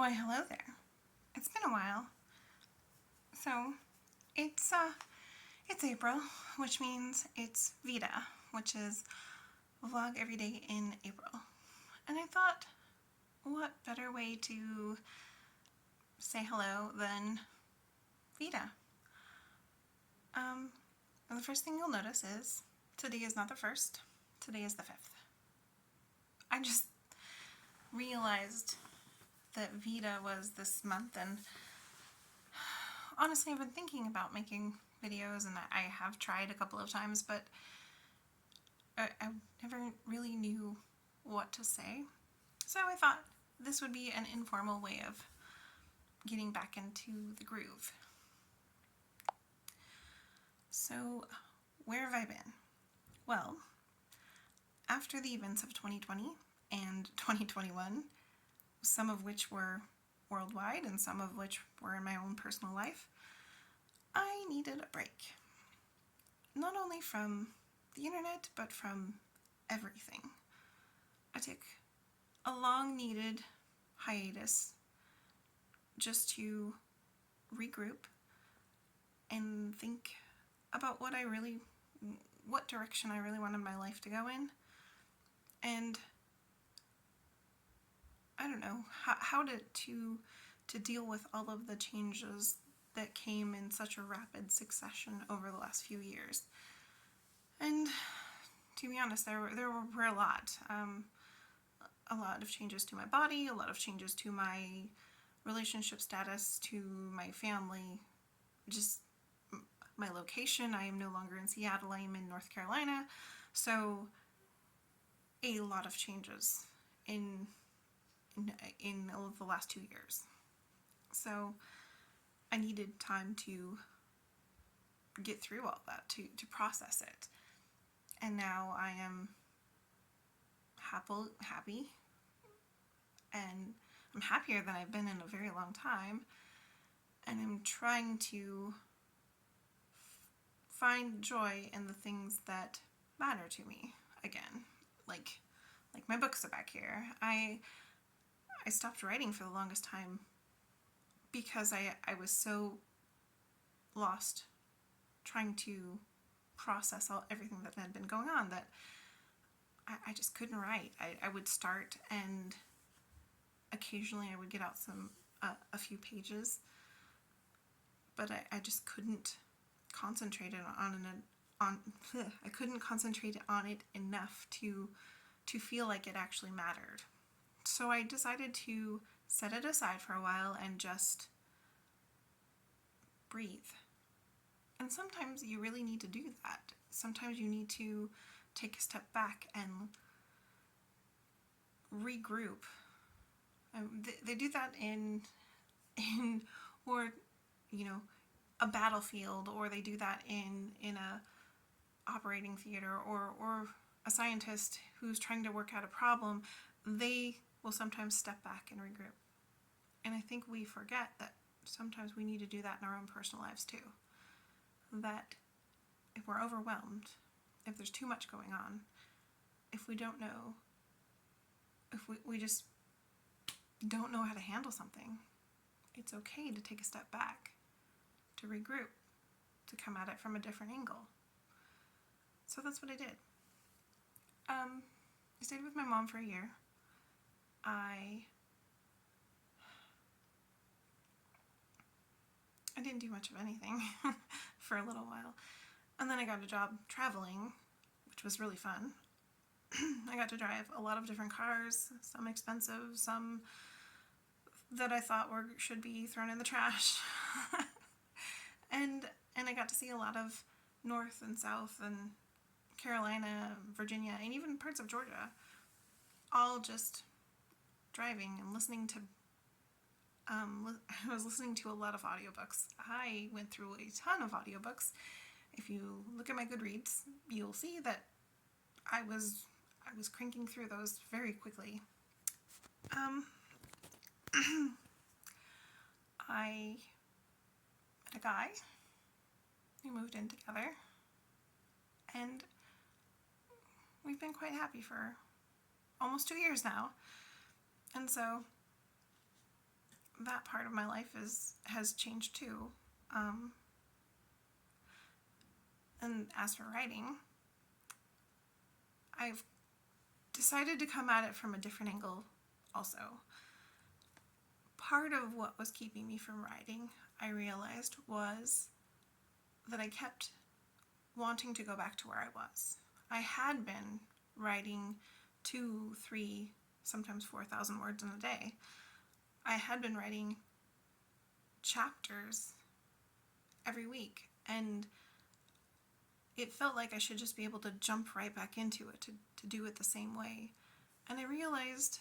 Why, hello there. It's been a while. So, it's April, which means it's Veda, which is vlog every day in April. And I thought, what better way to say hello than Veda? The first thing you'll notice is today is not the 1st, today is the 5th. I just realized that Veda was this month, and honestly I've been thinking about making videos, and I have tried a couple of times, but I never really knew what to say. So I thought this would be an informal way of getting back into the groove. So where have I been? Well, after the events of 2020 and 2021, some of which were worldwide and some of which were in my own personal life, I needed a break. Not only from the internet, but from everything. I took a long-needed hiatus just to regroup and think about what direction I really wanted my life to go in, and I don't know how to deal with all of the changes that came in such a rapid succession over the last few years. And to be honest, there were a lot. A lot of changes to my body, a lot of changes to my relationship status, to my family, just my location. I am no longer in Seattle, I am in North Carolina. So a lot of changes in all of the last 2 years. So I needed time to get through all that, to process it. And now I am happy, and I'm happier than I've been in a very long time, and I'm trying to find joy in the things that matter to me again. Like my books are back here. I stopped writing for the longest time because I was so lost trying to process everything that had been going on that I just couldn't write. I would start, and occasionally I would get out a few pages, but I just couldn't concentrate I couldn't concentrate on it enough to feel like it actually mattered. So I decided to set it aside for a while and just breathe. And sometimes you really need to do that. Sometimes you need to take a step back and regroup. They do that in or a battlefield, or they do that in a operating theater, or a scientist who's trying to work out a problem. They will sometimes step back and regroup. And I think we forget that sometimes we need to do that in our own personal lives too. That if we're overwhelmed, if there's too much going on, if we don't know, if we just don't know how to handle something, it's okay to take a step back, to regroup, to come at it from a different angle. So that's what I did. I stayed with my mom for a year. I didn't do much of anything for a little while. And then I got a job traveling, which was really fun. I got to drive a lot of different cars, some expensive, some that I thought should be thrown in the trash. and I got to see a lot of North and South and Carolina, Virginia, and even parts of Georgia, all just driving and listening to I was listening to a lot of audiobooks. I went through a ton of audiobooks. If you look at my Goodreads, you'll see that I was cranking through those very quickly. I met a guy. We moved in together, and we've been quite happy for almost 2 years now. And so that part of my life has changed too. And as for writing, I've decided to come at it from a different angle also. Part of what was keeping me from writing, I realized, was that I kept wanting to go back to where I was. I had been writing 2, 3, sometimes 4,000 words in a day. I had been writing chapters every week, and it felt like I should just be able to jump right back into it, to do it the same way. And I realized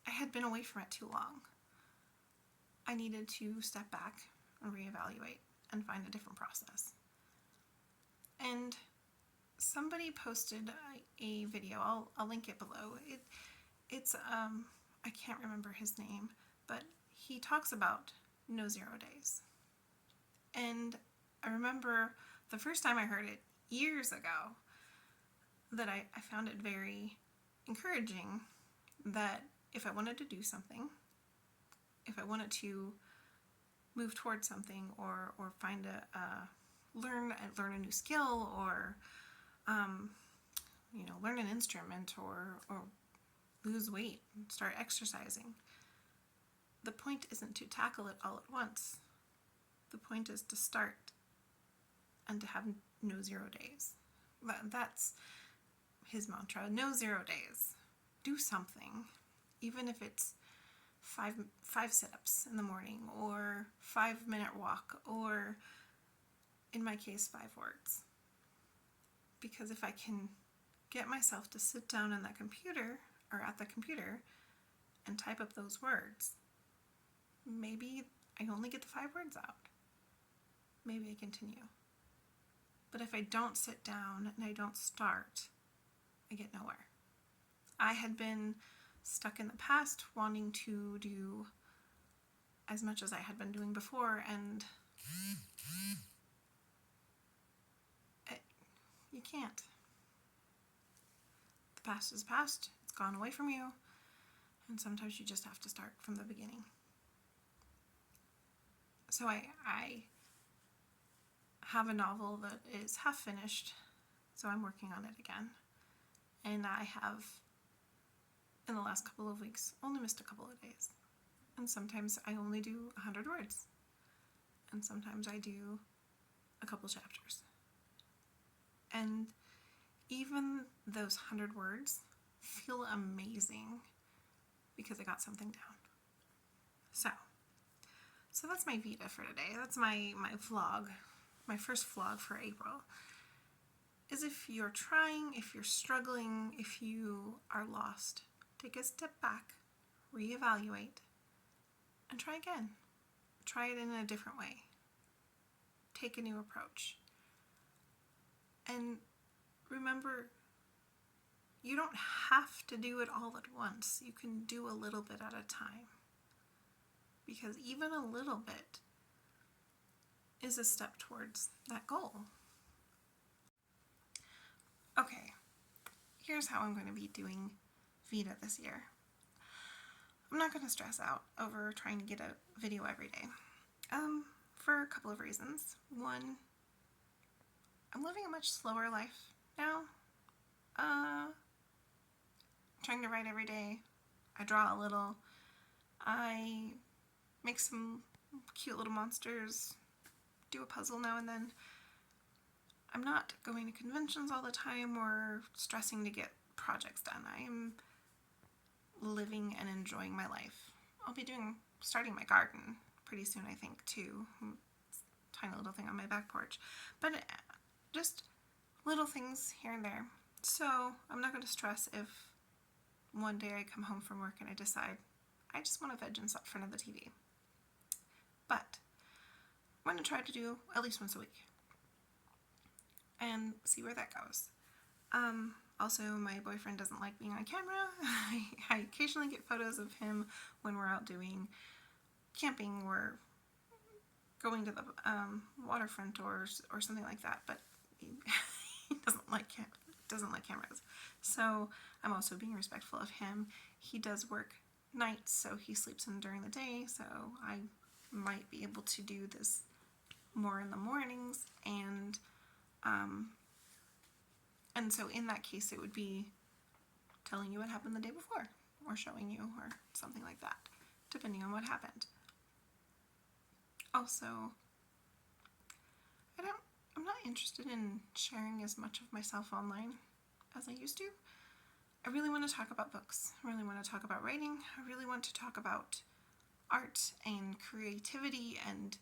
I had been away from it too long. I needed to step back and reevaluate and find a different process. And somebody posted a video. I'll link it below. It's I can't remember his name, but he talks about no 0 days. And I remember the first time I heard it years ago that I found it very encouraging, that if I wanted to do something, if I wanted to move towards something, or find learn a new skill, or learn an instrument, or lose weight, start exercising, the point isn't to tackle it all at once. The point is to start and to have no 0 days. That's his mantra. No 0 days. Do something, even if it's five sit-ups in the morning, or 5-minute walk, or in my case 5 words. Because if I can get myself to sit down on that computer, or at the computer, and type up those words, maybe I only get the 5 words out. Maybe I continue. But if I don't sit down and I don't start, I get nowhere. I had been stuck in the past wanting to do as much as I had been doing before, and you can't. The past is past. It's gone away from you, and sometimes you just have to start from the beginning. So I have a novel that is half finished, so I'm working on it again. And I have, in the last couple of weeks, only missed a couple of days. And sometimes I only do 100 words. And sometimes I do a couple chapters. And even those 100 words feel amazing because I got something down. So that's my Veda for today. That's my vlog, my first vlog for April. Is if you're trying, if you're struggling, if you are lost, take a step back, reevaluate, and try again. Try it in a different way. Take a new approach. And remember, you don't have to do it all at once. You can do a little bit at a time. Because even a little bit is a step towards that goal. Okay, here's how I'm going to be doing Veda this year. I'm not going to stress out over trying to get a video every day, for a couple of reasons. One, I'm living a much slower life now. Trying to write every day. I draw a little. I make some cute little monsters, do a puzzle now and then. I'm not going to conventions all the time or stressing to get projects done. I am living and enjoying my life. I'll be starting my garden pretty soon, I think, too. Tiny little thing on my back porch. But just little things here and there. So I'm not going to stress if one day I come home from work and I decide I just want to veg in front of the TV. But I'm going to try to do at least once a week and see where that goes. Also, my boyfriend doesn't like being on camera. I occasionally get photos of him when we're out doing camping or going to the waterfront or something like that, but he doesn't like cameras. So I'm also being respectful of him. He does work nights, so he sleeps in during the day, so I might be able to do this more in the mornings, and so in that case it would be telling you what happened the day before, or showing you, or something like that, depending on what happened. Also, I'm not interested in sharing as much of myself online as I used to. I really want to talk about books. I really want to talk about writing. I really want to talk about art and creativity and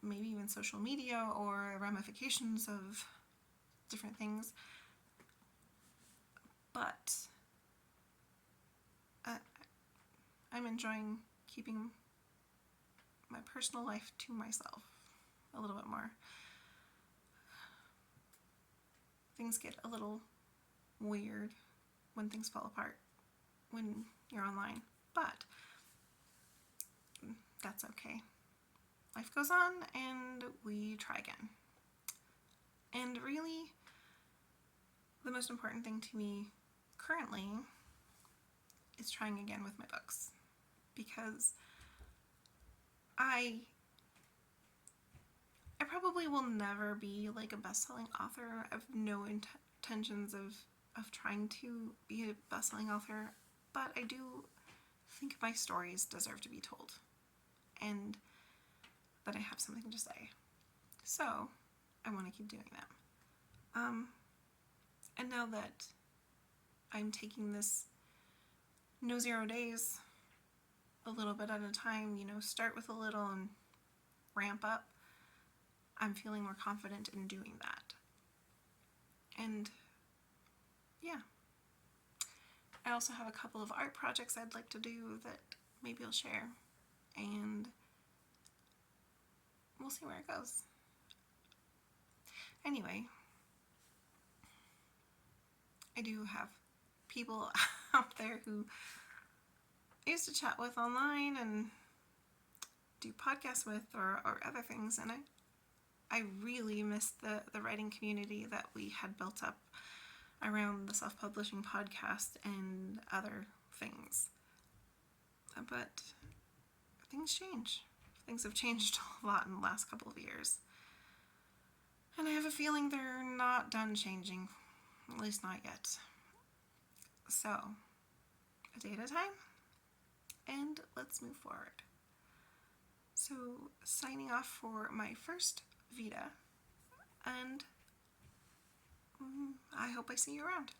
maybe even social media or ramifications of different things. But I'm enjoying keeping my personal life to myself a little bit more. Things get a little weird when things fall apart when you're online, but that's okay. Life goes on and we try again. And really, the most important thing to me currently is trying again with my books, because I probably will never be like a best-selling author. I have no intentions of trying to be a best-selling author, but I do think my stories deserve to be told, and that I have something to say. So I want to keep doing that. And now that I'm taking this no 0 days, a little bit at a time, start with a little and ramp up, I'm feeling more confident in doing that. And yeah, I also have a couple of art projects I'd like to do that maybe I'll share, and we'll see where it goes. Anyway, I do have people out there who I used to chat with online and do podcasts with, or other things, and I really miss the writing community that we had built up around the self-publishing podcast and other things. But things change. Things have changed a lot in the last couple of years. And I have a feeling they're not done changing, at least not yet. So, a day at a time, and let's move forward. So, signing off for my first Veda, and I hope I see you around.